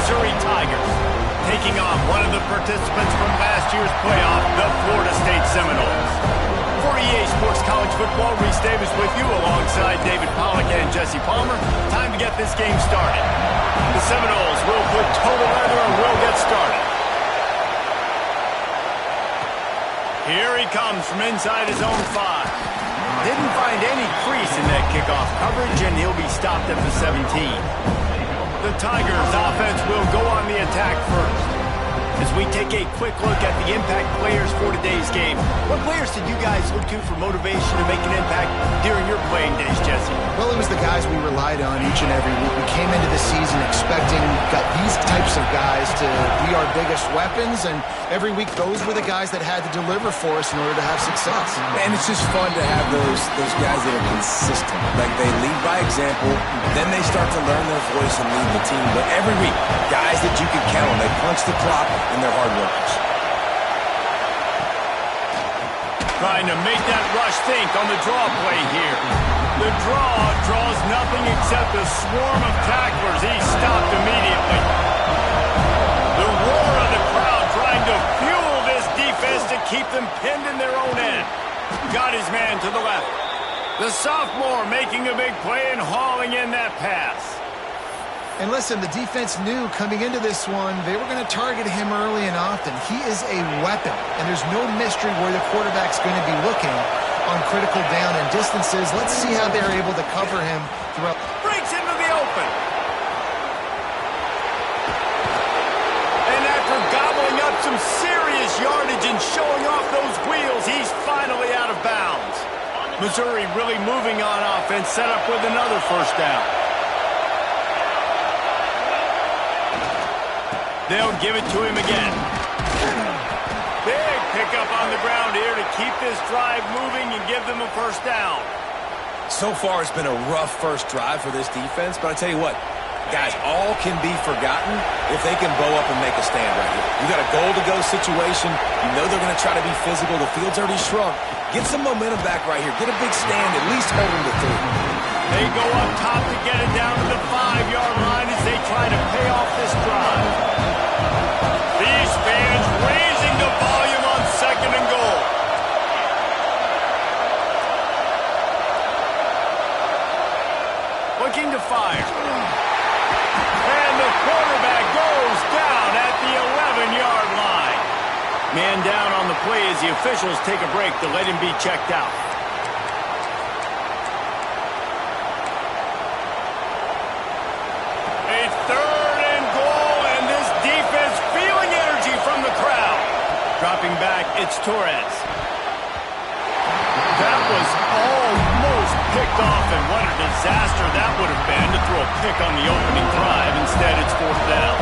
Missouri Tigers, taking on one of the participants from last year's playoff, the Florida State Seminoles. For EA Sports College Football, Reese Davis with you alongside David Pollack and Jesse Palmer. Time to get this game started. The Seminoles will put total leather and will get started. Here he comes from inside his own 5. Didn't find any crease in that kickoff coverage, and he'll be stopped at the 17. The Tigers offense will go on the attack first. As we take a quick look at the impact players for today's game, what players did you guys look to for motivation to make an impact during your playing days, Jesse? Well, it was the guys we relied on each and every week. We came into the season expecting these types of guys to be our biggest weapons, and every week those were the guys that had to deliver for us in order to have success. And it's just fun to have those guys that are consistent. Like, they lead by example, then they start to learn their voice and lead the team. But every week, guys that you can count on, they punch the clock, and they're hard workers. Trying to make that rush think on the draw play here. The draw draws nothing except a swarm of tacklers. He's stopped immediately. The roar of the crowd trying to fuel this defense to keep them pinned in their own end. Got his man to the left. The sophomore making a big play and hauling in that pass. And listen, the defense knew coming into this one, they were going to target him early and often. He is a weapon, and there's no mystery where the quarterback's going to be looking on critical down and distances. Let's see how they're able to cover him throughout. Breaks into the open. And after gobbling up some serious yardage and showing off those wheels, he's finally out of bounds. Missouri really moving on offense, set up with another first down. They'll give it to him again. Big pickup on the ground here to keep this drive moving and give them a first down. So far, it's been a rough first drive for this defense, but I tell you what, guys, all can be forgotten if they can bow up and make a stand right here. You got a goal-to-go situation. You know they're going to try to be physical. The field's already shrunk. Get some momentum back right here. Get a big stand. At least hold them to 3. They go up top to get it down to the 5-yard line as they try to pay off this drive. These fans raising the volume on 2nd and goal. Looking to fire. And the quarterback goes down at the 11-yard line. Man down on the play as the officials take a break to let him be checked out. A 3rd and goal, and this defense feeling energy from the crowd. Dropping back, it's Torres. That was almost picked off, and what a disaster that would have been to throw a pick on the opening drive. Instead, it's 4th down.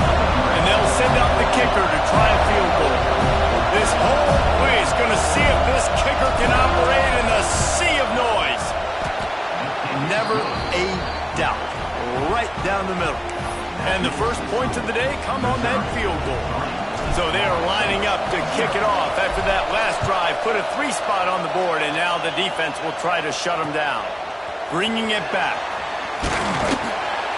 And they'll send out the kicker to try a field goal. This whole place going to see if this kicker can operate in the sea of noise. Never a doubt. Right down the middle. And the first points of the day come on that field goal. So they are lining up to kick it off after that last drive. Put a 3 spot on the board, and now the defense will try to shut them down. Bringing it back.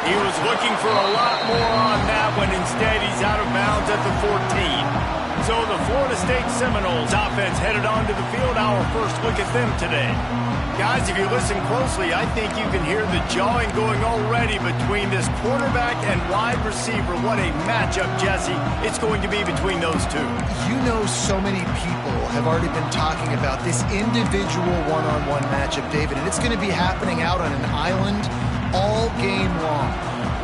He was looking for a lot more on that one. Instead, he's out of bounds at the 14. So the Florida State Seminoles offense headed onto the field. Our first look at them today. Guys, if you listen closely, I think you can hear the jawing going already between this quarterback and wide receiver. What a matchup, Jesse, it's going to be between those two. You know, so many people have already been talking about this individual one-on-one matchup, David, and it's going to be happening out on an island all game long.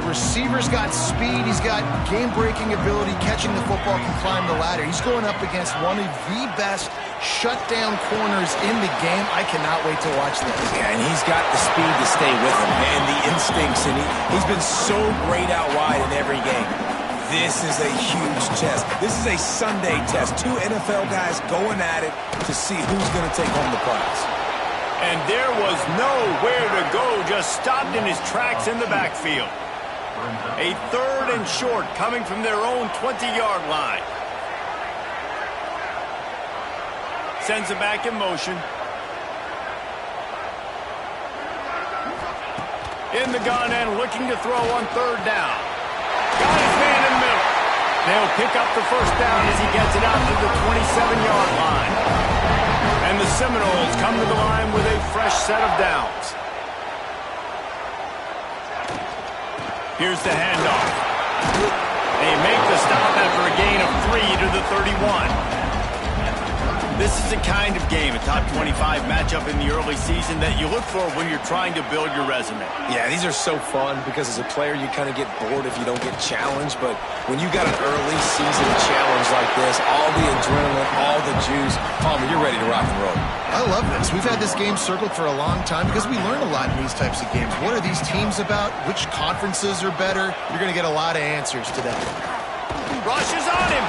The receiver's got speed, he's got game-breaking ability, catching the football, can climb the ladder. He's going up against one of the best shutdown corners in the game. I cannot wait to watch this. Yeah, and he's got the speed to stay with him, and the instincts, and he's been so great out wide in every game. This is a huge test. This is a Sunday test. 2 NFL guys going at it to see who's going to take home the prize. And there was nowhere to go, just stopped in his tracks in the backfield. A 3rd and short coming from their own 20-yard line. Sends it back in motion. In the gun and looking to throw on 3rd down. Got his man in the middle. They'll pick up the first down as he gets it out to the 27-yard line. And the Seminoles come to the line with a fresh set of downs. Here's the handoff. They make the stop after a gain of 3 to the 31. This is the kind of game, a top 25 matchup in the early season, that you look for when you're trying to build your resume. Yeah, these are so fun because as a player, you kind of get bored if you don't get challenged. But when you got an early season challenge like this, all the adrenaline, all the juice, Palmer, you're ready to rock and roll. I love this. We've had this game circled for a long time because we learn a lot in these types of games. What are these teams about? Which conferences are better? You're going to get a lot of answers today. Rush is on him.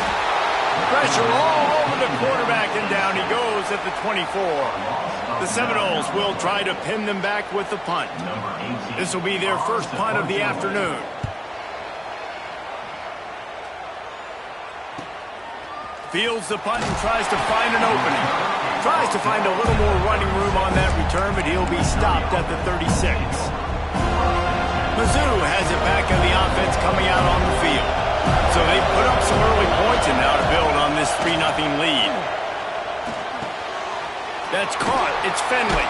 Pressure all over the quarterback, and down he goes at the 24. The Seminoles will try to pin them back with the punt. This will be their first punt of the afternoon. Fields the punt and tries to find an opening. Tries to find a little more running room on that return, but he'll be stopped at the 36. Mizzou has it back in the offense coming out on the field. So they put up some early points and now to build on this 3-0 lead. That's caught. It's Finley.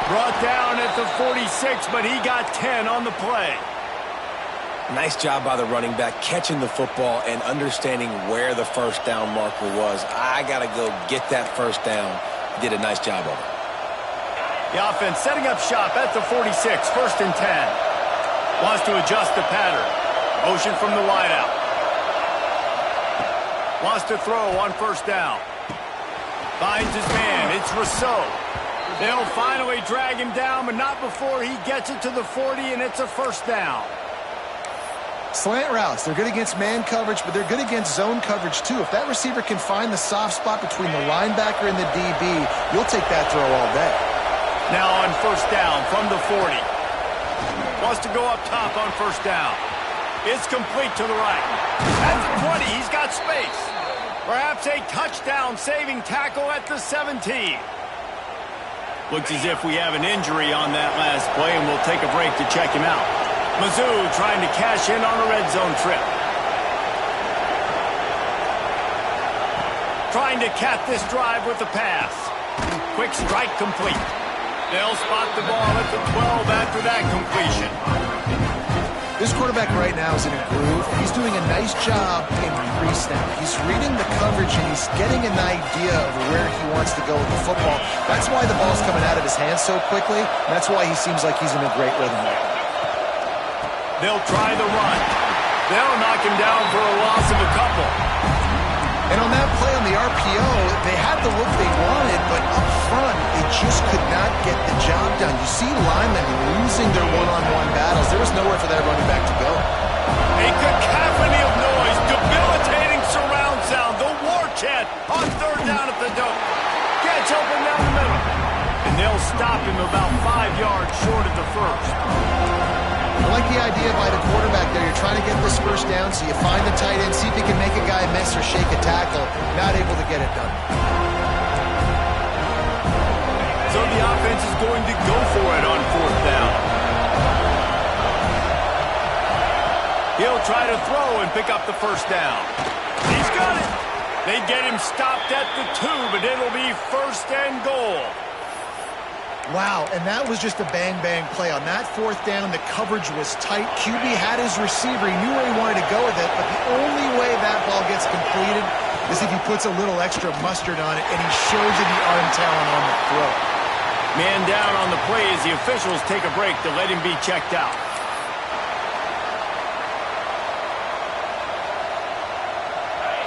Brought down at the 46, but he got 10 on the play. Nice job by the running back catching the football and understanding where the first down marker was. I got to go get that first down. Did a nice job of it. The offense setting up shop at the 46, 1st and 10. Wants to adjust the pattern. Motion from the wideout. Wants to throw on 1st down. Finds his man. It's Rousseau. They'll finally drag him down, but not before he gets it to the 40, and it's a 1st down. Slant routes. They're good against man coverage, but they're good against zone coverage, too. If that receiver can find the soft spot between the linebacker and the DB, you'll take that throw all day. Now on 1st down from the 40. Wants to go up top on 1st down. It's complete to the right. At the 20, he's got space. Perhaps a touchdown-saving tackle at the 17. Looks as if we have an injury on that last play, and we'll take a break to check him out. Mizzou trying to cash in on a red zone trip. Trying to cap this drive with the pass. Quick strike complete. They'll spot the ball at the 12 after that completion. This quarterback right now is in a groove. He's doing a nice job in pre-snap. He's reading the coverage, and he's getting an idea of where he wants to go with the football. That's why the ball's coming out of his hands so quickly, and that's why he seems like he's in a great rhythm right now. They'll try the run. They'll knock him down for a loss of a couple. And on that play on the RPO, they had the look they wanted, but up front, they just could not get the job done. You see linemen losing their one-on-one battles. There was nowhere for that running back to go. A cacophony of noise, debilitating surround sound, the war chant on 3rd down at the dome. Gets open down the middle. And they'll stop him about 5 yards short of the 1st. I like the idea by the quarterback there. You're trying to get this 1st down, so you find the tight end, see if he can make a guy miss or shake a tackle. Not able to get it done. So the offense is going to go for it on 4th down. He'll try to throw and pick up the 1st down. He's got it. They get him stopped at the 2, but it'll be 1st and goal. Wow, and that was just a bang-bang play. On that 4th down, the coverage was tight. QB had his receiver. He knew where he wanted to go with it, but the only way that ball gets completed is if he puts a little extra mustard on it, and he shows you the arm talent on the throw. Man down on the play as the officials take a break to let him be checked out.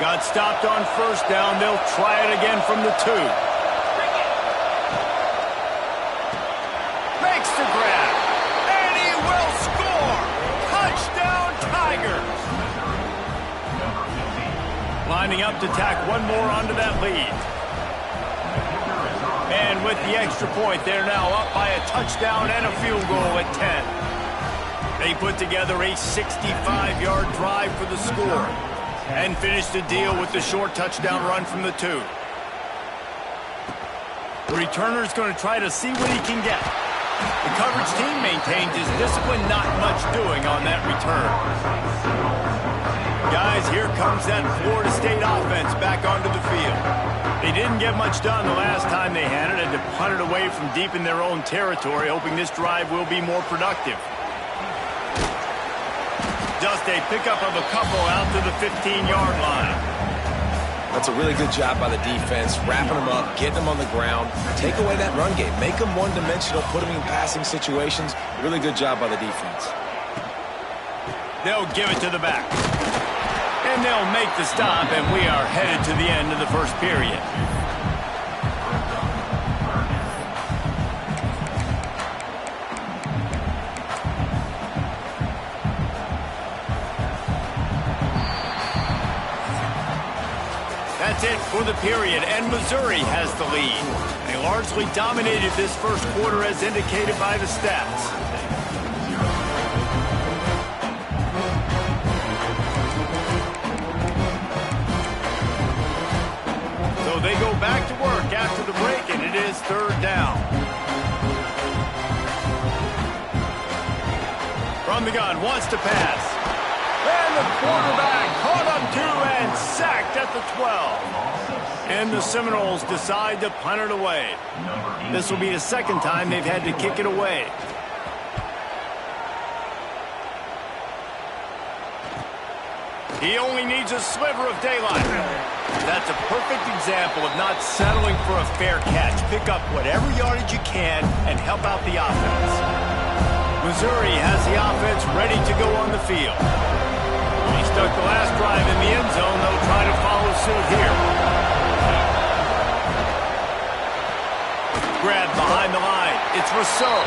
Got stopped on 1st down. They'll try it again from the 2. The grab, and he will score! Touchdown, Tigers! Lining up to tack one more onto that lead. And with the extra point, they're now up by a touchdown and a field goal at 10. They put together a 65-yard drive for the score and finished the deal with the short touchdown run from the 2. The returner's going to try to see what he can get. The coverage team maintains his discipline, not much doing on that return. Guys, here comes that Florida State offense back onto the field. They didn't get much done the last time they had it, and to punt it away from deep in their own territory, hoping this drive will be more productive. Just a pickup of a couple out to the 15-yard line. That's a really good job by the defense, wrapping them up, getting them on the ground. Take away that run game. Make them one-dimensional, put them in passing situations. Really good job by the defense. They'll give it to the back. And they'll make the stop, and we are headed to the end of the first period. That's it for the period, and Missouri has the lead. They largely dominated this first quarter as indicated by the stats. So they go back to work after the break, and it is third down. From the gun, wants to pass. And the quarterback caught up to and sacked at the 12. And the Seminoles decide to punt it away. This will be the second time they've had to kick it away. He only needs a sliver of daylight. That's a perfect example of not settling for a fair catch. Pick up whatever yardage you can and help out the offense. Missouri has the offense ready to go on the field. He stuck the last drive in the end zone. They'll try to follow suit here. Grab behind the line. It's Rousseau.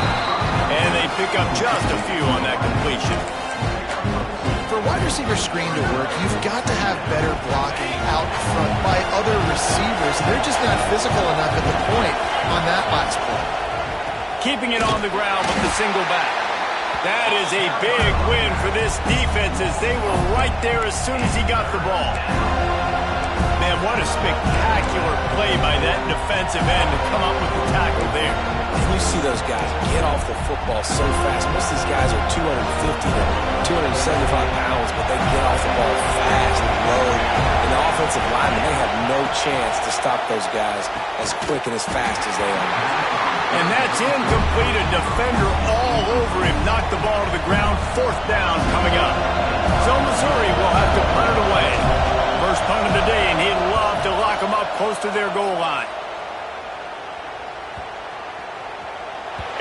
And they pick up just a few on that completion. For a wide receiver screen to work, you've got to have better blocking out front by other receivers. They're just not physical enough at the point on that last play. Keeping it on the ground with the single back. That is a big win for this defense as they were right there as soon as he got the ball. Man, what a spectacular play by that defensive end to come up with the tackle there. And you see those guys get off the football so fast. Most of these guys are 250 to 275 pounds, but they get off the ball fast and low. And the offensive linemen, they have no chance to stop those guys as quick and as fast as they are. And that's incomplete. A defender all over him. Knocked the ball to the ground. Fourth down coming up. So Missouri will have to punt it away. First punt of the day, and he'd love to lock them up close to their goal line.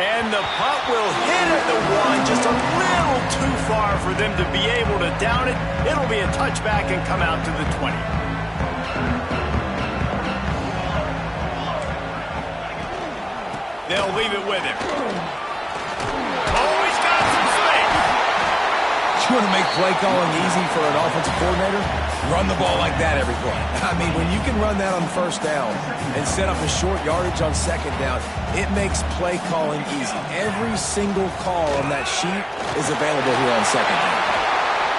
And the punt will hit at the one, just a little too far for them to be able to down it. It'll be a touchback and come out to the 20. They'll leave it with him. Oh, he's got some space. You want to make play calling easy for an offensive coordinator? Run the ball like that every play. I mean, when you can run that on first down and set up a short yardage on second down, it makes play calling easy. Every single call on that sheet is available here on second down.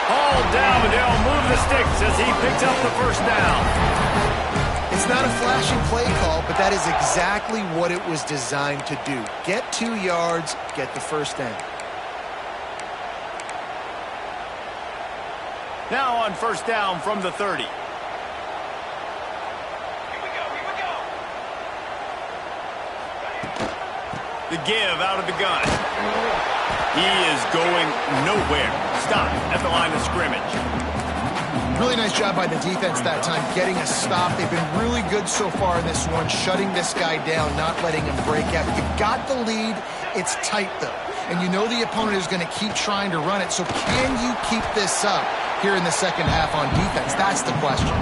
All down, and they'll move the sticks as he picks up the first down. It's not a flashing play call, but that is exactly what it was designed to do. Get 2 yards, get the first down. Now on first down from the 30. Here we go. The give out of the gun. He is going nowhere. Stop at the line of scrimmage. Really nice job by the defense that time, getting a stop. They've been really good so far in this one, shutting this guy down, not letting him break out. You've got the lead. It's tight, though. And you know the opponent is going to keep trying to run it. So can you keep this up here in the second half on defense? That's the question.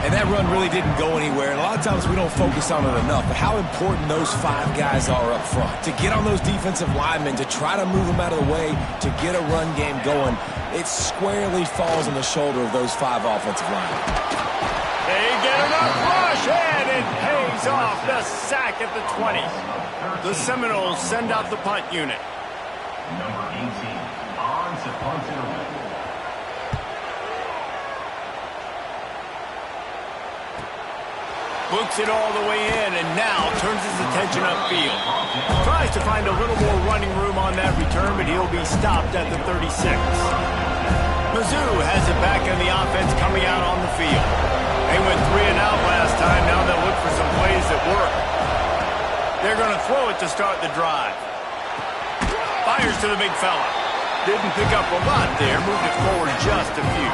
And that run really didn't go anywhere. And a lot of times we don't focus on it enough. But how important those 5 guys are up front. To get on those defensive linemen, to try to move them out of the way, to get a run game going, it squarely falls on the shoulder of those 5 offensive linemen. They get enough rush, and it pays off. The sack at the 20. The Seminoles send out the punt unit. Number 18, on to punt it away. Books it all the way in, and now turns his attention upfield. Tries to find a little more running room on that return, but he'll be stopped at the 36. Mizzou has it back in the offense coming out on the field. They went 3 and out last time. Now they'll look for some plays that work. They're going to throw it to start the drive. Fires to the big fella. Didn't pick up a lot there. Moved it forward just a few.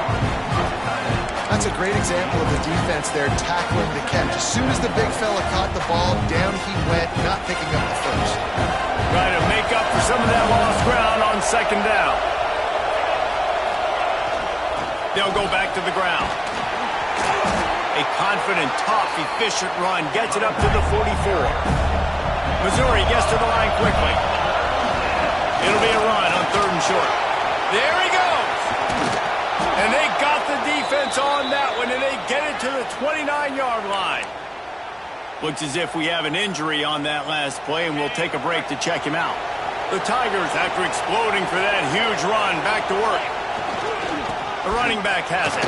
That's a great example of the defense there tackling the catch. As soon as the big fella caught the ball, down he went, not picking up the first. Trying to make up for some of that lost ground on second down. They'll go back to the ground. A confident, tough, efficient run gets it up to the 44. Missouri gets to the line quickly. It'll be a run on 3rd and short. There he goes. And they got the defense on that one, and they get it to the 29-yard line. Looks as if we have an injury on that last play, and we'll take a break to check him out. The Tigers, after exploding for that huge run, back to work. The running back has it.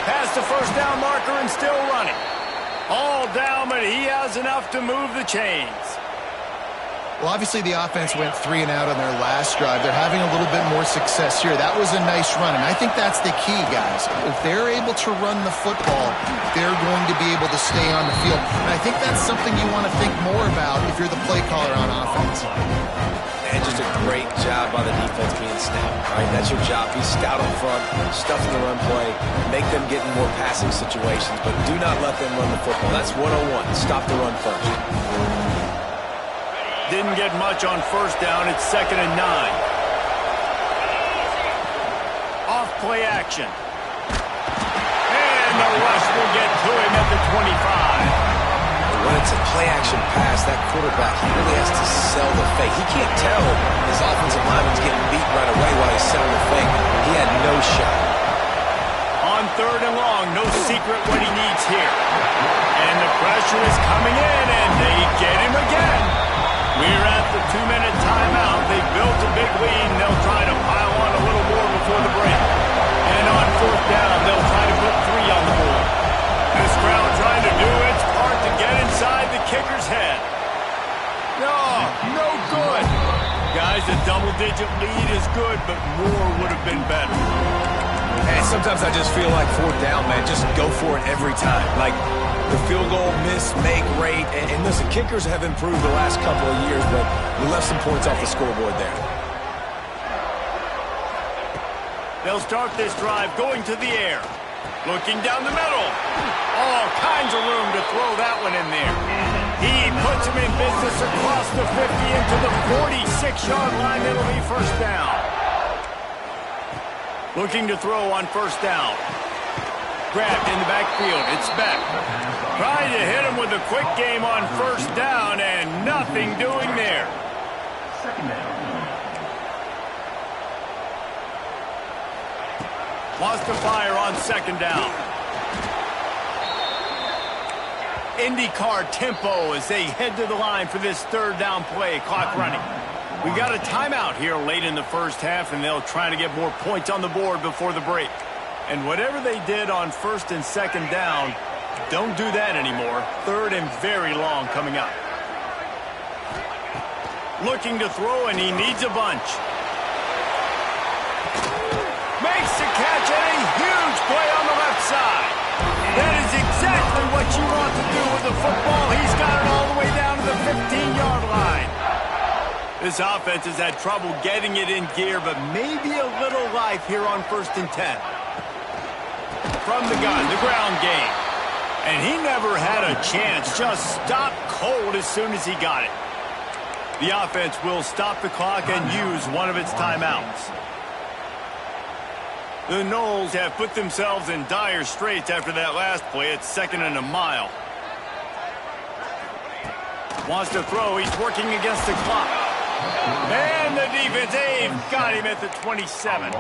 Past the first down marker and still running. All down, but he has enough to move the chains. Well, obviously the offense went 3 and out on their last drive. They're having a little bit more success here. That was a nice run, and I think that's the key, guys. If they're able to run the football, they're going to be able to stay on the field. And I think that's something you want to think more about if you're the play caller on offense. And just a great job by the defense being snapped, right? That's your job. Be stout up front, stuffing the run play, make them get in more passing situations, but do not let them run the football. That's 101. Stop the run first. Didn't get much on first down. It's 2nd and 9. Off play action. And the rush will get to him at the 25. When it's a play action pass, that quarterback, he really has to sell the fake. He can't tell his offensive lineman's getting beat right away while he's selling the fake. He had no shot. On 3rd and long, no secret what he needs here. And the pressure is coming in, and they get him again. We're at the 2-minute timeout. They built a big lead, and they'll try to pile on a little more before the break. And on 4th down, they'll try to put 3 on the board. This crowd trying to do its part to get inside the kicker's head. No good. Guys, a double-digit lead is good, but more would have been better. And sometimes I just feel like 4th down, man, just go for it every time. Like, the field goal miss-make rate. And listen, kickers have improved the last couple of years, but we left some points off the scoreboard there. They'll start this drive going to the air. Looking down the middle. All kinds of room to throw that one in there. He puts him in business across the 50 into the 46-yard line. It'll be 1st down. Looking to throw on 1st down. Grabbed in the backfield. It's Beck. Trying to hit him with a quick game on 1st down, and nothing doing there. 2nd down. Lost to fire on 2nd down. IndyCar tempo as they head to the line for this 3rd down play. Clock running. We got a timeout here late in the first half, and they'll try to get more points on the board before the break. And whatever they did on 1st and 2nd down, don't do that anymore. 3rd and very long coming up. Looking to throw, and he needs a bunch. Makes the catch, and a huge play on the left side. That is exactly what you want to do with the football. He's got it all the way down to the 15-yard line. This offense has had trouble getting it in gear, but maybe a little life here on 1st and 10. From the gun, the ground game. And he never had a chance. Just stopped cold as soon as he got it. The offense will stop the clock and use one of its timeouts. The Noles have put themselves in dire straits after that last play. It's 2nd and a mile. Wants to throw. He's working against the clock. And the defense, they've got him at the 27.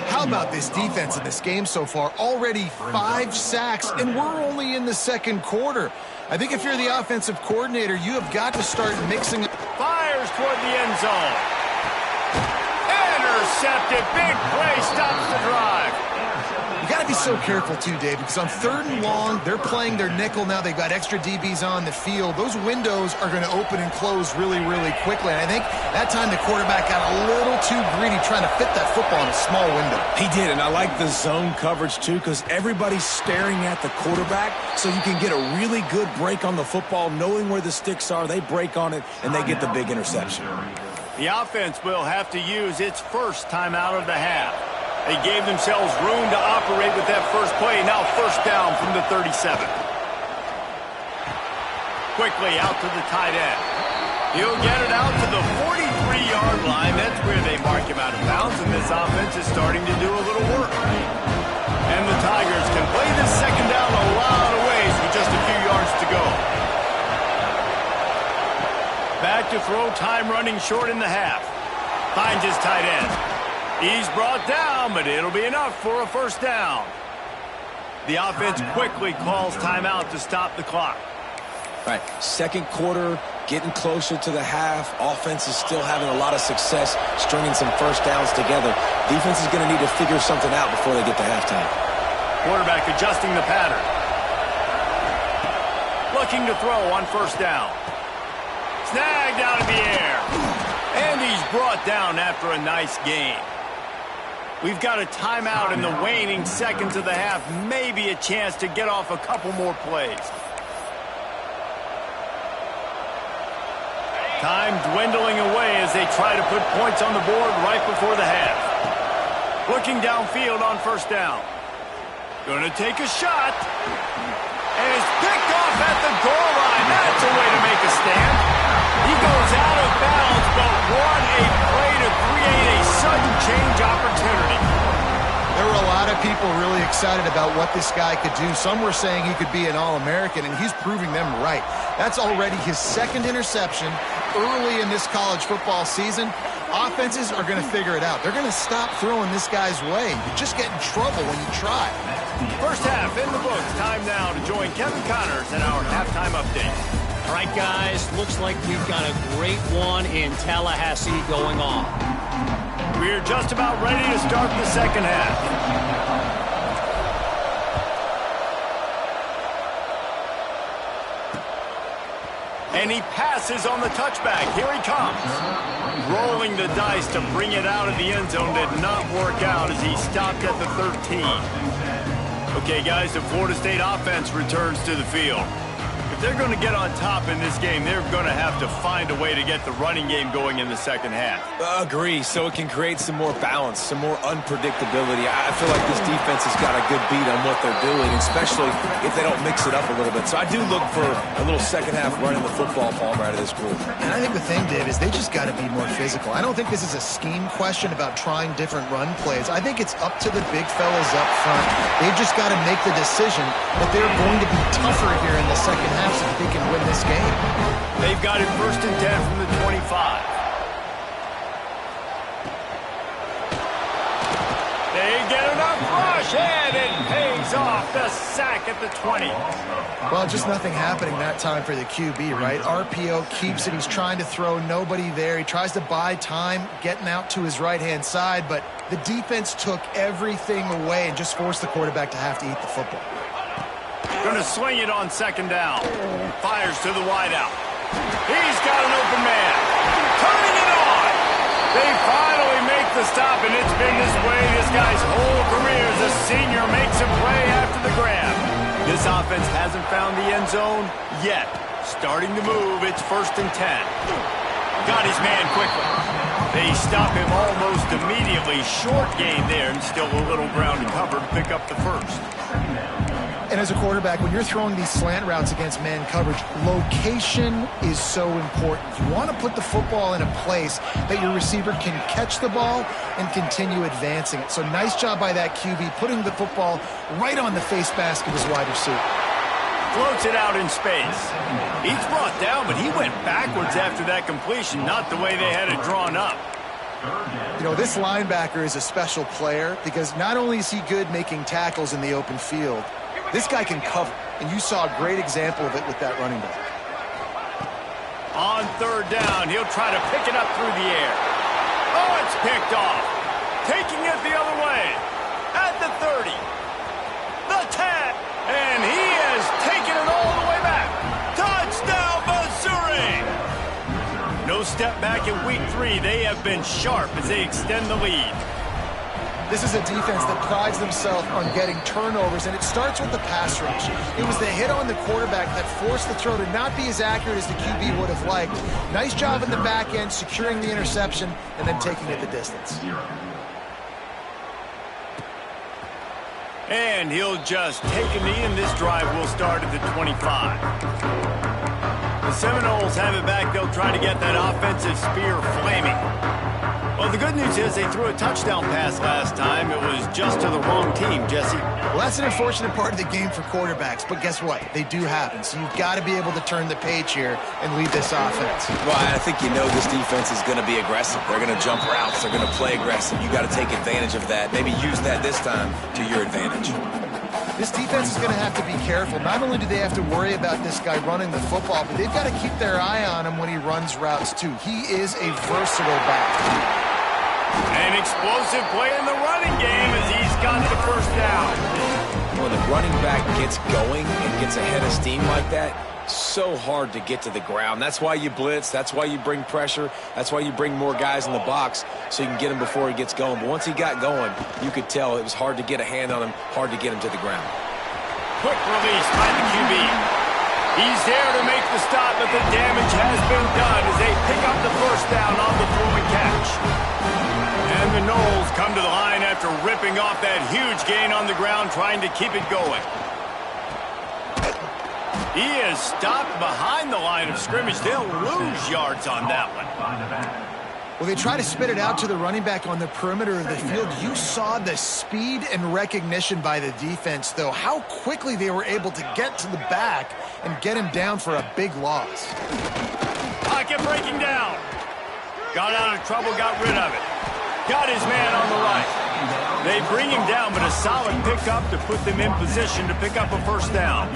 How about this defense in this game so far? Already 5 sacks, and we're only in the 2nd quarter. I think if you're the offensive coordinator, you have got to start mixing. Fires toward the end zone. Intercepted. Big play stops the drive. You got to be so careful too, Dave, because on 3rd and long, they're playing their nickel now. They've got extra DBs on the field. Those windows are going to open and close really, really quickly. And I think that time the quarterback got a little too greedy trying to fit that football in a small window. He did, and I like the zone coverage too, because everybody's staring at the quarterback, so you can get a really good break on the football, knowing where the sticks are. They break on it, and they get the big interception. The offense will have to use its first timeout of the half. They gave themselves room to operate with that first play. Now 1st down from the 37. Quickly out to the tight end. He'll get it out to the 43-yard line. That's where they mark him out of bounds, and this offense is starting to do a little work. And the Tigers can play this 2nd down a lot of ways with just a few yards to go. Back to throw, time running short in the half. Finds his tight end. He's brought down, but it'll be enough for a 1st down. The offense quickly calls timeout to stop the clock. All right, 2nd quarter, getting closer to the half. Offense is still having a lot of success stringing some 1st downs together. Defense is going to need to figure something out before they get to halftime. Quarterback adjusting the pattern. Looking to throw on 1st down. Snagged out of the air. And he's brought down after a nice gain. We've got a timeout in the waning seconds of the half. Maybe a chance to get off a couple more plays. Time dwindling away as they try to put points on the board right before the half. Looking downfield on 1st down. Going to take a shot. And it's picked off at the goal line. That's a way to make a stand. He goes out of bounds, but what a play to create a sudden change opportunity. There were a lot of people really excited about what this guy could do. Some were saying he could be an All-American, and he's proving them right. That's already his 2nd interception early in this college football season. Offenses are going to figure it out. They're going to stop throwing this guy's way. You just get in trouble when you try. 1st half in the books. Time now to join Kevin Connors in our halftime update. All right, guys, looks like we've got a great one in Tallahassee going on. We're just about ready to start the 2nd half. And he passes on the touchback. Here he comes. Rolling the dice to bring it out of the end zone did not work out as he stopped at the 13. Okay, guys, the Florida State offense returns to the field. If they're going to get on top in this game, they're going to have to find a way to get the running game going in the 2nd half. Agree, so it can create some more balance, some more unpredictability. I feel like this defense has got a good beat on what they're doing, especially if they don't mix it up a little bit. So I do look for a little 2nd half running the football Palmer out of this group. And I think the thing, Dave, is they just got to be more physical. I don't think this is a scheme question about trying different run plays. I think it's up to the big fellas up front. They've just got to make the decision that they're going to be tougher here in the 2nd half so that they can win this game. They've got it 1st and 10 from the 25. They get enough rush, and it pays off the sack at the 20. Well, just nothing happening that time for the QB, right? RPO keeps it. He's trying to throw, nobody there. He tries to buy time, getting out to his right-hand side, but the defense took everything away and just forced the quarterback to have to eat the football. Going to swing it on 2nd down. Fires to the wideout. He's got an open man. Turning it on. They finally make the stop, and it's been this way this guy's whole career as a senior makes a play after the grab. This offense hasn't found the end zone yet. Starting to move. It's 1st and 10. Got his man quickly. They stop him almost immediately. Short gain there, and still a little ground to cover to pick up the 1st. And as a quarterback, when you're throwing these slant routes against man coverage, location is so important. You want to put the football in a place that your receiver can catch the ball and continue advancing it. So nice job by that QB, putting the football right on the face mask of his wide receiver. Floats it out in space. He's brought down, but he went backwards after that completion, not the way they had it drawn up. You know, this linebacker is a special player because not only is he good making tackles in the open field, this guy can cover, and you saw a great example of it with that running back. On 3rd down, he'll try to pick it up through the air. Oh, it's picked off. Taking it the other way. At the 30. have been sharp as they extend the lead. This is a defense that prides themselves on getting turnovers, and it starts with the pass rush. It was the hit on the quarterback that forced the throw to not be as accurate as the QB would have liked. Nice job in the back end, securing the interception, and then taking it the distance. And he'll just take a knee, and this drive will start at the 25. The Seminoles have it back. They'll try to get that offensive spear flaming. Well, the good news is they threw a touchdown pass last time. It was just to the wrong team, Jesse. Well, that's an unfortunate part of the game for quarterbacks, but guess what? They do happen, so you've got to be able to turn the page here and lead this offense. Well, I think you know this defense is going to be aggressive. They're going to jump routes. They're going to play aggressive. You got to take advantage of that. Maybe use that this time to your advantage. This defense is going to have to be careful. Not only do they have to worry about this guy running the football, but they've got to keep their eye on him when he runs routes, too. He is a versatile back. An explosive play in the running game as he's got the first down. When the running back gets going and gets ahead of steam like that, so hard to get to the ground. That's why you blitz. That's why you bring pressure. That's why you bring more guys in the box so you can get him before he gets going. But once he got going, you could tell it was hard to get a hand on him, hard to get him to the ground. Quick release by the QB. He's there to make the stop, but the damage has been done as they pick up the first down on the throw and catch. And the Noles come to the line after ripping off that huge gain on the ground, trying to keep it going. He is stopped behind the line of scrimmage. They'll lose yards on that one. Well, they try to spit it out to the running back on the perimeter of the field. You saw the speed and recognition by the defense, though. How quickly they were able to get to the back and get him down for a big loss. Pocket breaking down. Got out of trouble, got rid of it. Got his man on the right. They bring him down, but a solid pickup to put them in position to pick up a first down.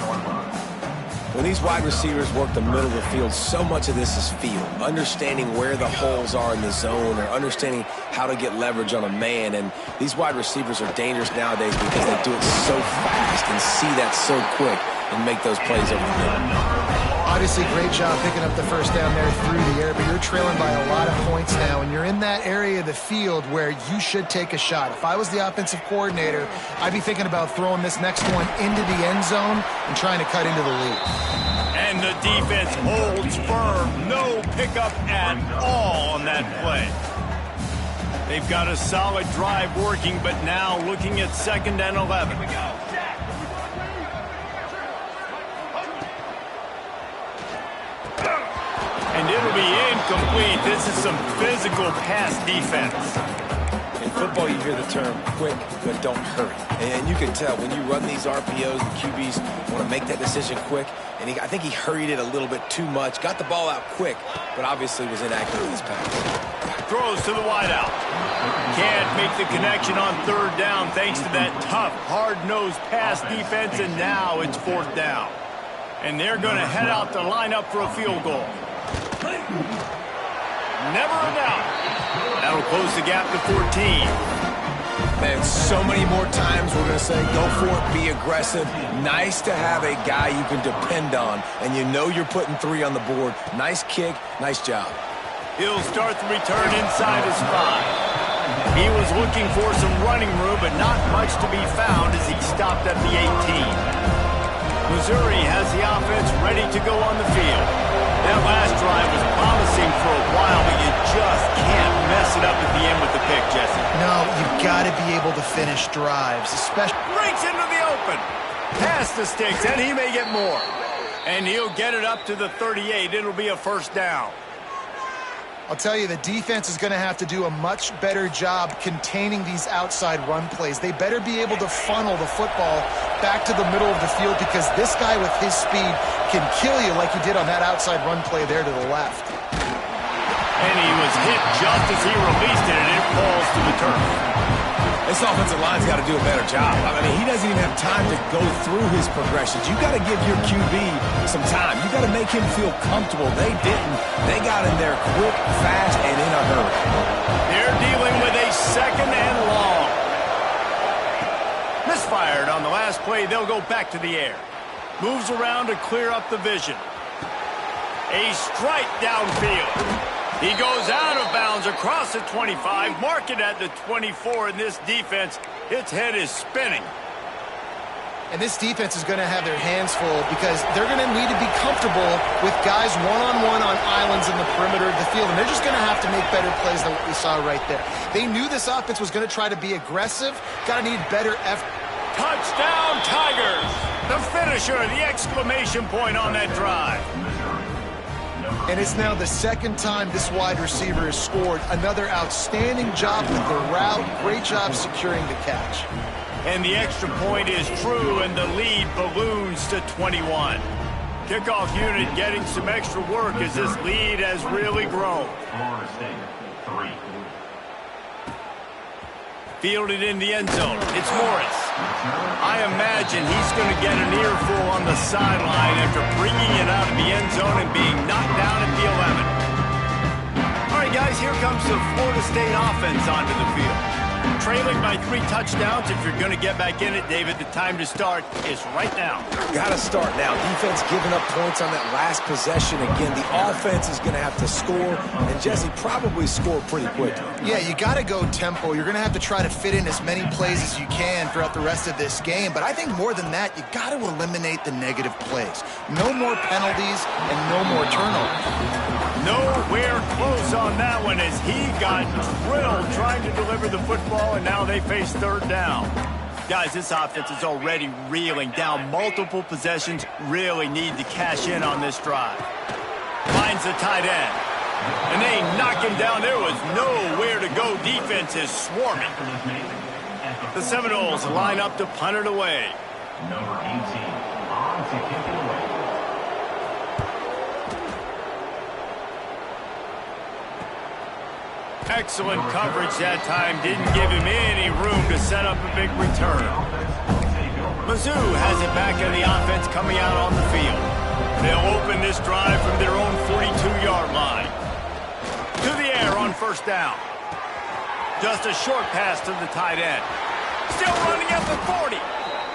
When these wide receivers work the middle of the field, so much of this is feel. Understanding where the holes are in the zone or understanding how to get leverage on a man. And these wide receivers are dangerous nowadays because they do it so fast and see that so quick and make those plays over the middle. Obviously, great job picking up the first down there through the air, but you're trailing by a lot of points now, and you're in that area of the field where you should take a shot. If I was the offensive coordinator, I'd be thinking about throwing this next one into the end zone and trying to cut into the lead. And the defense holds firm. No pickup at all on that play. They've got a solid drive working, but now looking at 2nd and 11. And it'll be incomplete. This is some physical pass defense. In football, you hear the term quick, but don't hurry. And you can tell when you run these RPOs, the QBs want to make that decision quick. And I think he hurried it a little bit too much. Got the ball out quick, but obviously was inaccurate with his pass. Throws to the wideout. Can't make the connection on 3rd down thanks to that tough, hard-nosed pass defense, and now it's 4th down. And they're going to head out to line up for a field goal. Never a doubt. That'll close the gap to 14. Man, so many more times we're going to say, go for it, be aggressive. Nice to have a guy you can depend on, and you know you're putting 3 on the board. Nice kick, nice job. He'll start the return inside his 5. He was looking for some running room, but not much to be found as he stopped at the 18. Missouri has the offense ready to go on the field. That last drive was promising for a while, but you just can't mess it up at the end with the pick, Jesse. No, you've got to be able to finish drives, especially... Breaks into the open. Past the sticks, and he may get more. And he'll get it up to the 38. It'll be a first down. I'll tell you, the defense is going to have to do a much better job containing these outside run plays. They better be able to funnel the football back to the middle of the field because this guy with his speed can kill you like he did on that outside run play there to the left. And he was hit just as he released it, and it falls to the turf. This offensive line's got to do a better job. I mean, he doesn't even have time to go through his progressions. You got to give your QB some time. You got to make him feel comfortable. They didn't. They got in there quick, fast, and in a hurry. They're dealing with a 2nd and long. Misfired on the last play. They'll go back to the air. Moves around to clear up the vision. A strike downfield. He goes out of bounds across the 25, mark it at the 24, and this defense, its head is spinning. And this defense is going to have their hands full because they're going to need to be comfortable with guys one-on-one on islands in the perimeter of the field, and they're just going to have to make better plays than what we saw right there. They knew this offense was going to try to be aggressive, got to need better effort. Touchdown, Tigers! The finisher, the exclamation point on that drive. And it's now the second time this wide receiver has scored. Another outstanding job with the route. Great job securing the catch. And the extra point is true, and the lead balloons to 21. Kickoff unit getting some extra work as this lead has really grown. Florida State, 3. Fielded in the end zone. It's Morris. I imagine he's going to get an earful on the sideline after bringing it out of the end zone and being knocked down at the 11. All right, guys, here comes the Florida State offense onto the field. Trailing by 3 touchdowns. If you're going to get back in it, David, the time to start is right now. Got to start now. Defense giving up points on that last possession. Again, the offense is going to have to score, and Jesse probably score pretty quickly. Yeah, you got to go tempo. You're going to have to try to fit in as many plays as you can throughout the rest of this game. But I think more than that, you got to eliminate the negative plays. No more penalties and no more turnovers. Nowhere close on that one as he got drilled trying to deliver the football, and now they face third down. Guys, this offense is already reeling down multiple possessions. Really need to cash in on this drive. Finds the tight end. And they knock him down. There was nowhere to go. Defense is swarming. The Seminoles line up to punt it away. Number 18, on to kick it away. Excellent coverage that time. Didn't give him any room to set up a big return. Mizzou has it back in the offense coming out on the field. They'll open this drive from their own 42-yard line. To the air on first down. Just a short pass to the tight end. Still running at the 40.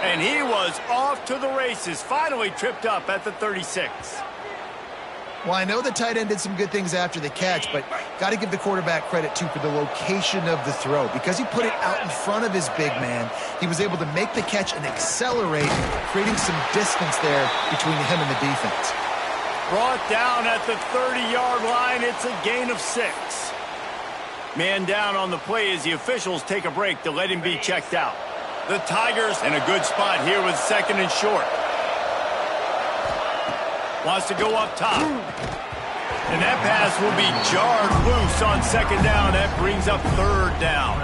And he was off to the races. Finally tripped up at the 36. Well, I know the tight end did some good things after the catch, but got to give the quarterback credit, too, for the location of the throw. Because he put it out in front of his big man, he was able to make the catch and accelerate, creating some distance there between him and the defense. Brought down at the 30-yard line. It's a gain of 6. Man down on the play as the officials take a break to let him be checked out. The Tigers in a good spot here with second and short. Wants to go up top. And that pass will be jarred loose on second down. That brings up third down.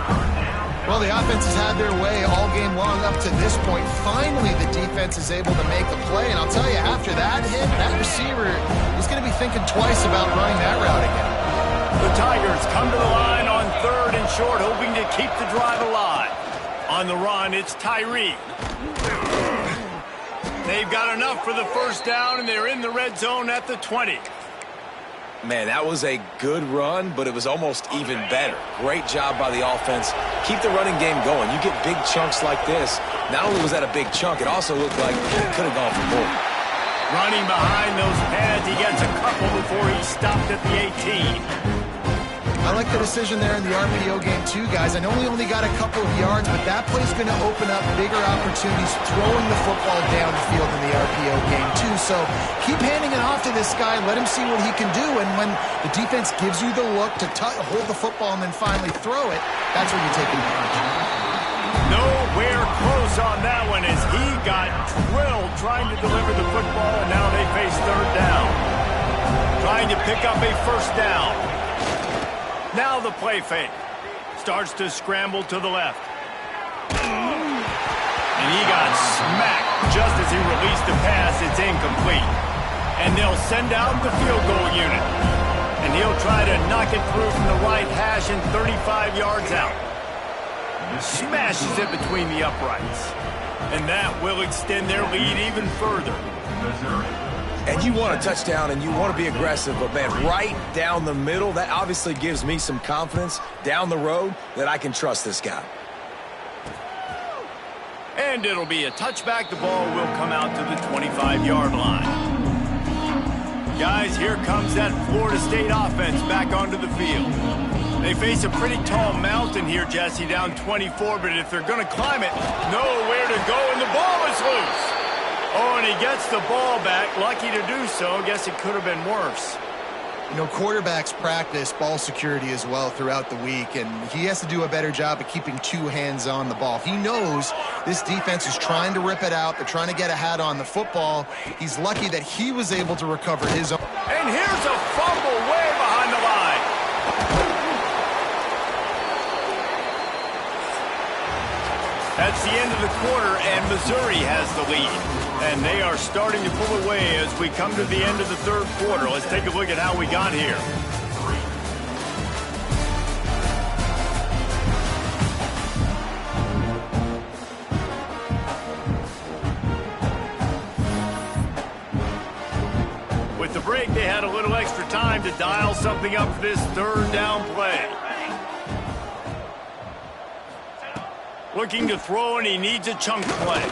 Well, the offense has had their way all game long up to this point. Finally, the defense is able to make a play. And I'll tell you, after that hit, that receiver is going to be thinking twice about running that route again. The Tigers come to the line on third and short, hoping to keep the drive alive. On the run, it's Tyree. They've got enough for the first down, and they're in the red zone at the 20. Man, that was a good run, but it was almost even better. Great job by the offense. Keep the running game going. You get big chunks like this. Not only was that a big chunk, it also looked like it could have gone for more. Running behind those pads, he gets a couple before he stopped at the 18. I like the decision there in the RPO game too, guys. I know he only got a couple of yards, but that play's going to open up bigger opportunities throwing the football down the field in the RPO game too. So keep handing it off to this guy. Let him see what he can do. And when the defense gives you the look to hold the football and then finally throw it, that's when you take advantage. Nowhere close on that one as he got drilled trying to deliver the football, and now they face third down. Trying to pick up a first down. Now the play fake. Starts to scramble to the left. And he got smacked just as he released the pass. It's incomplete. And they'll send out the field goal unit. And he'll try to knock it through from the right hash and 35 yards out. Smashes it between the uprights. And that will extend their lead even further. And you want a touchdown and you want to be aggressive, but man, right down the middle, that obviously gives me some confidence down the road that I can trust this guy. And it'll be a touchback. The ball will come out to the 25-yard line. Guys, here comes that Florida State offense back onto the field. They face a pretty tall mountain here, Jesse, down 24, but if they're going to climb it, nowhere to go, and the ball is loose. Oh, and he gets the ball back. Lucky to do so. Guess it could have been worse. You know, quarterbacks practice ball security as well throughout the week, and he has to do a better job of keeping two hands on the ball. He knows this defense is trying to rip it out. They're trying to get a hat on the football. He's lucky that he was able to recover his own. And here's a fumble way behind the line. That's the end of the quarter, and Missouri has the lead. And they are starting to pull away as we come to the end of the third quarter. Let's take a look at how we got here. With the break, they had a little extra time to dial something up for this third down play. Looking to throw, and he needs a chunk play.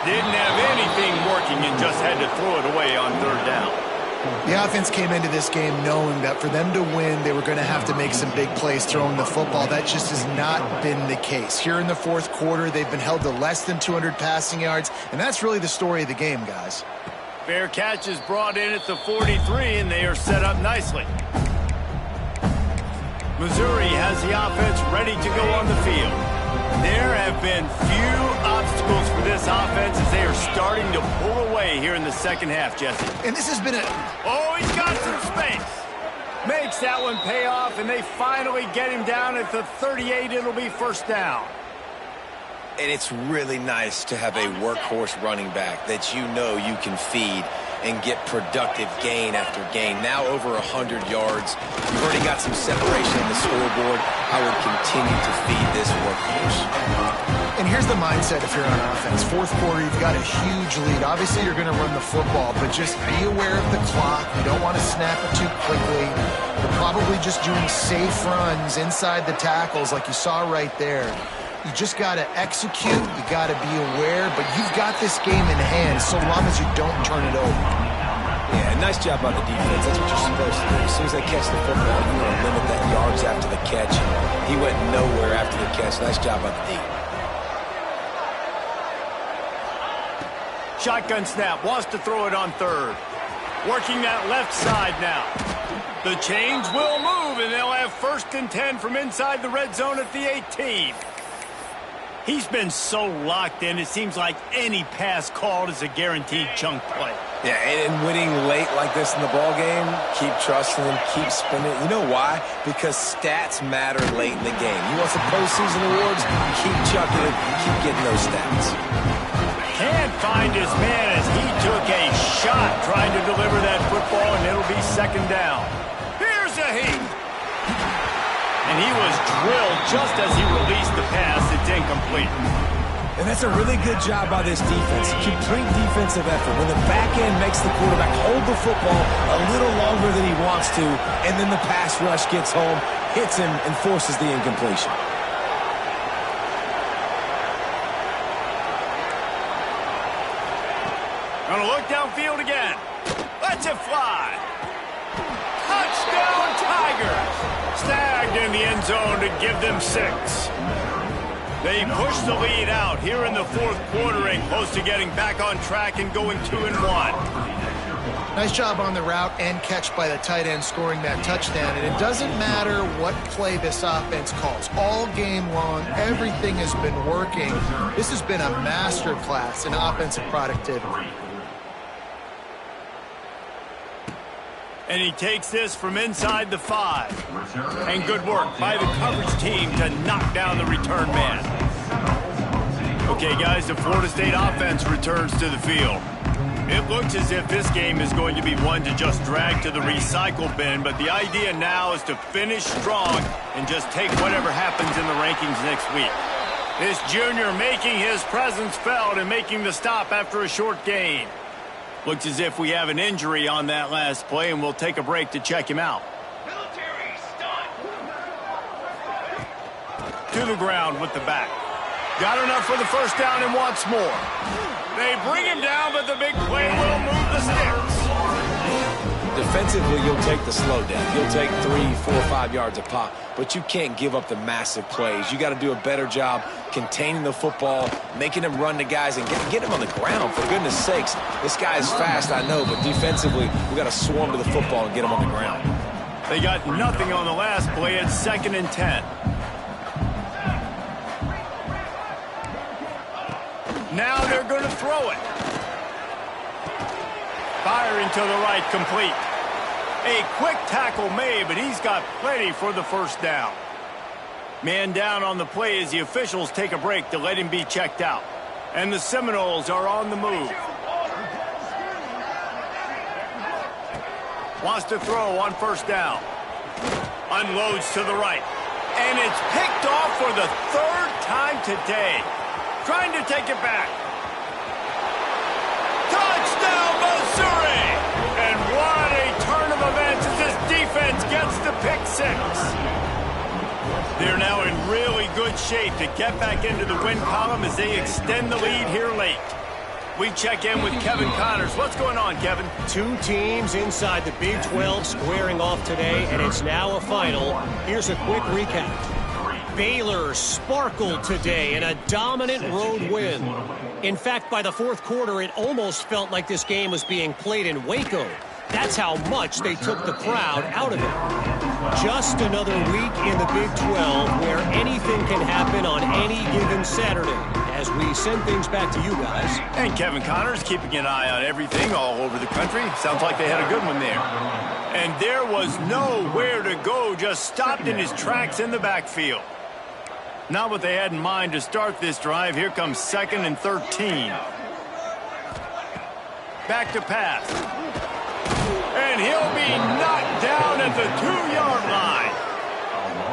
Didn't have anything working and just had to throw it away on third down. The offense came into this game knowing that for them to win, they were going to have to make some big plays throwing the football. That just has not been the case. Here in the fourth quarter, they've been held to less than 200 passing yards, and that's really the story of the game, guys. Fair catch is brought in at the 43, and they are set up nicely. Missouri has the offense ready to go on the field. There have been few obstacles for this offense as they are starting to pull away here in the second half, Jesse. And this has been a... Oh, he's got some space. Makes that one pay off, and they finally get him down at the 38. It'll be first down. And it's really nice to have a workhorse running back that you know you can feed and get productive gain after gain. Now over 100 yards. You've already got some separation on the scoreboard. I would continue to feed this workhorse. And here's the mindset if you're on offense. Fourth quarter, you've got a huge lead. Obviously, you're going to run the football, but just be aware of the clock. You don't want to snap it too quickly. You're probably just doing safe runs inside the tackles like you saw right there. You just got to execute. You got to be aware, but you've got this game in hand so long as you don't turn it over. Yeah, nice job by the defense. That's what you're supposed to do. As soon as they catch the football, you want to limit that yards after the catch. He went nowhere after the catch. Nice job by the D. Shotgun snap, wants to throw it on third. Working that left side now. The chains will move, and they'll have 1st and 10 from inside the red zone at the 18. He's been so locked in, it seems like any pass called is a guaranteed chunk play. Yeah, and winning late like this in the ball game, keep trusting him, keep spinning. You know why? Because stats matter late in the game. You want some postseason awards? Keep chucking it, keep getting those stats. Can't find his man as he took a shot trying to deliver that football, and it'll be second down. Here's a heat. And he was drilled just as he released the pass. It's incomplete. And that's a really good job by this defense. Complete defensive effort. When the back end makes the quarterback hold the football a little longer than he wants to, and then the pass rush gets home, hits him, and forces the incompletion. Gonna look downfield again. Let's it fly. Touchdown, Tigers. Snagged in the end zone to give them 6. They push the lead out here in the fourth quarter and close to getting back on track and going 2-1. Nice job on the route and catch by the tight end scoring that touchdown. And it doesn't matter what play this offense calls. All game long, everything has been working. This has been a masterclass in offensive productivity. And he takes this from inside the 5. And good work by the coverage team to knock down the return man. Okay, guys, the Florida State offense returns to the field. It looks as if this game is going to be one to just drag to the recycle bin, but the idea now is to finish strong and just take whatever happens in the rankings next week. This junior making his presence felt and making the stop after a short gain. Looks as if we have an injury on that last play, and we'll take a break to check him out. To the ground with the back. Got enough for the first down and wants more. They bring him down, but the big play will move the sticks. Defensively, you'll take the slow down. You'll take 3, 4, 5 yards a pop, but you can't give up the massive plays. You got to do a better job containing the football, making them run to guys, and get him on the ground, for goodness sakes. This guy is fast, I know, but defensively, we got to swarm to the football and get him on the ground. They got nothing on the last play at 2nd and 10. Now they're going to throw it. Firing to the right, complete. A quick tackle made, but he's got plenty for the first down. Man down on the play as the officials take a break to let him be checked out. And the Seminoles are on the move. Wants to throw on first down. Unloads to the right. And it's picked off for the 3rd time today. Trying to take it back. Touchdown, Missouri! And what a turn of events as this defense gets the pick 6. They're now in really good shape to get back into the win column as they extend the lead here late. We check in with Kevin Connors. What's going on, Kevin? 2 teams inside the Big 12 squaring off today, and it's now a final. Here's a quick recap. Baylor sparkled today in a dominant road win. In fact, by the 4th quarter, it almost felt like this game was being played in Waco. That's how much they took the crowd out of it. Just another week in the Big 12 where anything can happen on any given Saturday. As we send things back to you guys. And Kevin Connors keeping an eye on everything all over the country. Sounds like they had a good one there. And there was nowhere to go, just stopped in his tracks in the backfield. Not what they had in mind to start this drive. Here comes 2nd and 13. Back to pass. And he'll be knocked down at the 2-yard line.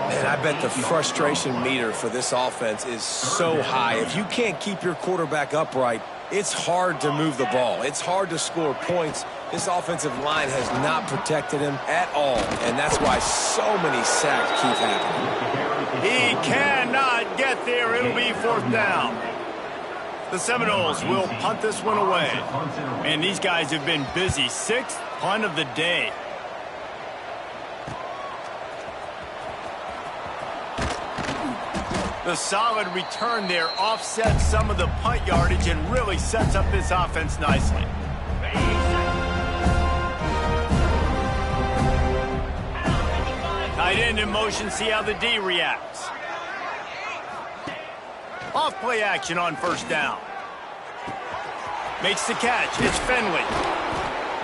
Man, I bet the frustration meter for this offense is so high. If you can't keep your quarterback upright, it's hard to move the ball. It's hard to score points. This offensive line has not protected him at all, and that's why so many sacks keep happening. He cannot get there. It'll be 4th down. The Seminoles will punt this one away. And these guys have been busy. 6th punt of the day. The solid return there offsets some of the punt yardage and really sets up this offense nicely. Tight end in motion, see how the D reacts. Off play action on first down. Makes the catch, it's Finley.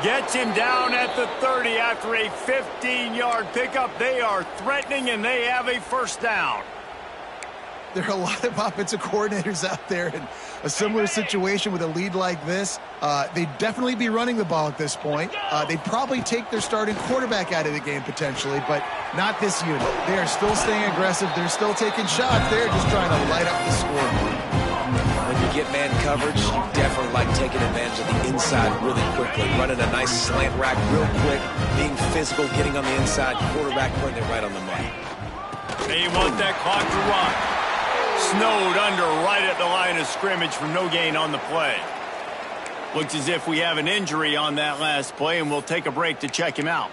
Gets him down at the 30 after a 15-yard pickup. They are threatening and they have a first down. There are a lot of offensive coordinators out there in a similar situation with a lead like this. They'd definitely be running the ball at this point. They'd probably take their starting quarterback out of the game potentially, but not this unit. They are still staying aggressive. They're still taking shots. They're just trying to light up the scoreboard. When you get man coverage, you definitely like taking advantage of the inside really quickly. Running a nice slant rack real quick, being physical, getting on the inside, quarterback putting it right on the money. They want that clock to run. Snowed under right at the line of scrimmage for no gain on the play. Looks as if we have an injury on that last play, and we'll take a break to check him out.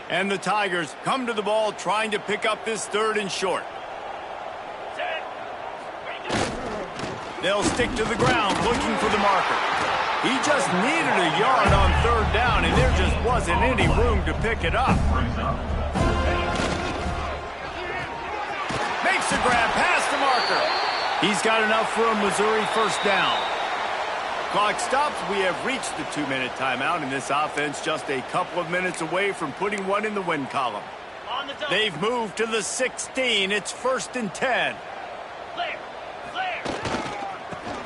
And the Tigers come to the ball trying to pick up this 3rd and short. They'll stick to the ground looking for the marker. He just needed a yard on 3rd down, and there just wasn't any room to pick it up. Makes a grab past the marker. He's got enough for a Missouri first down. Clock stops. We have reached the 2-minute timeout, and this offense just a couple of minutes away from putting one in the win column. They've moved to the 16. It's 1st and 10.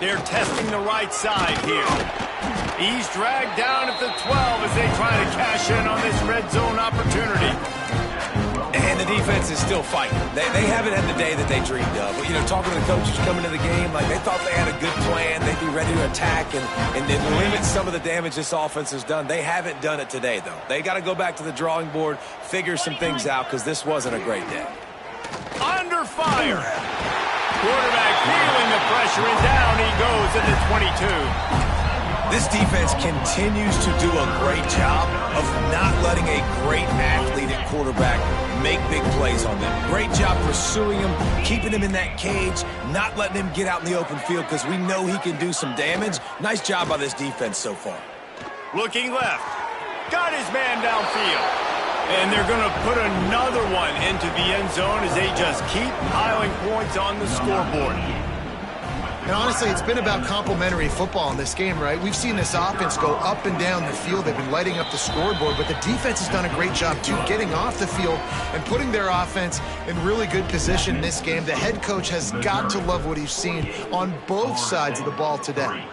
They're testing the right side here. He's dragged down at the 12 as they try to cash in on this red zone opportunity. And the defense is still fighting. They haven't had the day that they dreamed of. You know, talking to the coaches coming to the game, like they thought they had a good plan. They'd be ready to attack and then limit some of the damage this offense has done. They haven't done it today, though. They got to go back to the drawing board, figure some things out, because this wasn't a great day. Under fire. Quarterback feeling the pressure, and down he goes at the 22. This defense continues to do a great job of not letting a great athlete at quarterback make big plays on them. Great job pursuing him, keeping him in that cage, not letting him get out in the open field because we know he can do some damage. Nice job by this defense so far. Looking left. Got his man downfield. And they're going to put another one into the end zone as they just keep piling points on the scoreboard. And honestly, it's been about complementary football in this game, right? We've seen this offense go up and down the field. They've been lighting up the scoreboard, but the defense has done a great job, too, getting off the field and putting their offense in really good position in this game. The head coach has got to love what he's seen on both sides of the ball today.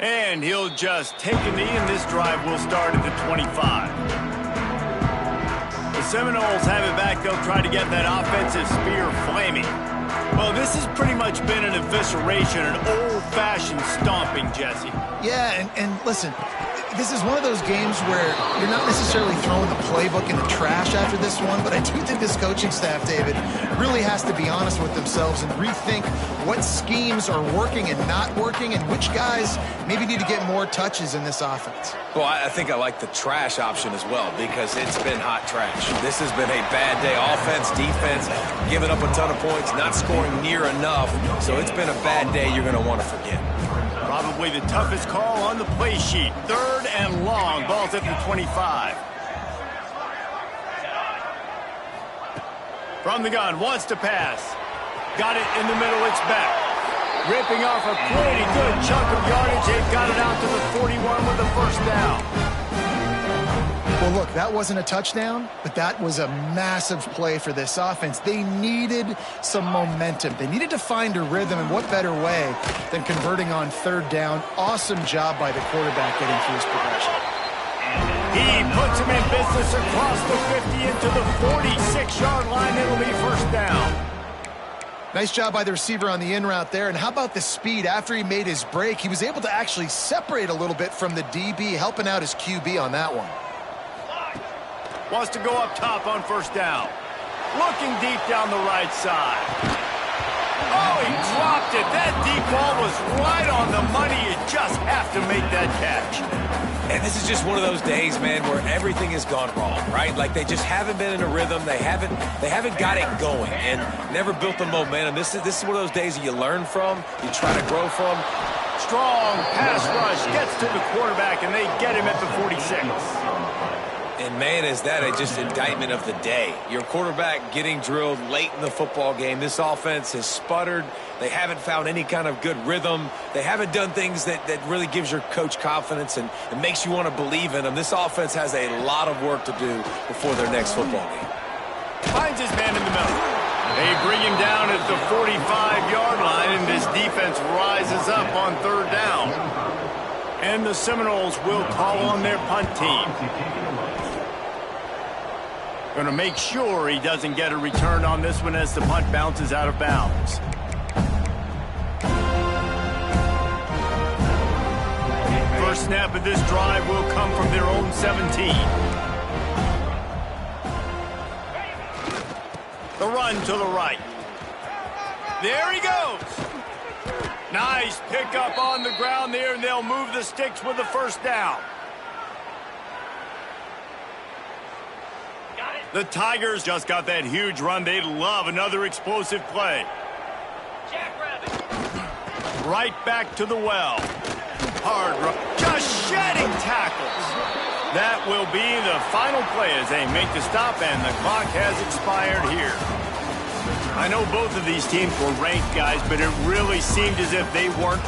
And he'll just take a knee, and this drive will start at the 25. The Seminoles have it back. They'll try to get that offensive spear flaming. Well, this has pretty much been an evisceration, an old-fashioned stomping, Jesse. Yeah, and listen, this is one of those games where you're not necessarily throwing the playbook in the trash after this one, but I do think this coaching staff, David, really has to be honest with themselves and rethink what schemes are working and not working and which guys maybe need to get more touches in this offense. Well, I think I like the trash option as well because it's been hot trash. This has been a bad day. Offense, defense, giving up a ton of points, not scoring near enough. So it's been a bad day you're going to want to forget. Probably the toughest call on the play sheet. 3rd and long. Ball's at the 25. From the gun, wants to pass. Got it in the middle, it's back. Ripping off a pretty good chunk of yardage. They've got it out to the 41 with the first down. Well, look, that wasn't a touchdown, but that was a massive play for this offense. They needed some momentum. They needed to find a rhythm, and what better way than converting on 3rd down. Awesome job by the quarterback getting through his progression. He puts him in business across the 50 into the 46-yard line. It'll be first down. Nice job by the receiver on the in route there. And how about the speed? After he made his break, he was able to actually separate a little bit from the DB, helping out his QB on that one. Wants to go up top on first down. Looking deep down the right side. Oh, he dropped it. That deep ball was right on the money. You just have to make that catch. And this is just one of those days, man, where everything has gone wrong, right? Like they just haven't been in a rhythm. They haven't got it going and never built the momentum. This is one of those days that you learn from, you try to grow from. Strong pass rush gets to the quarterback, and they get him at the 46. And, man, is that just indictment of the day. Your quarterback getting drilled late in the football game. This offense has sputtered. They haven't found any kind of good rhythm. They haven't done things that really gives your coach confidence and makes you want to believe in them. This offense has a lot of work to do before their next football game. Finds his man in the middle. They bring him down at the 45-yard line, and this defense rises up on 3rd down. And the Seminoles will call on their punt team. Going to make sure he doesn't get a return on this one as the punt bounces out of bounds. First snap of this drive will come from their own 17. The run to the right. There he goes. Nice pickup on the ground there, and they'll move the sticks with the first down. The Tigers just got that huge run. They'd love another explosive play. Right back to the well. Hard run. Just shedding tackles. That will be the final play as they make the stop, and the clock has expired here. I know both of these teams were ranked, guys, but it really seemed as if they weren't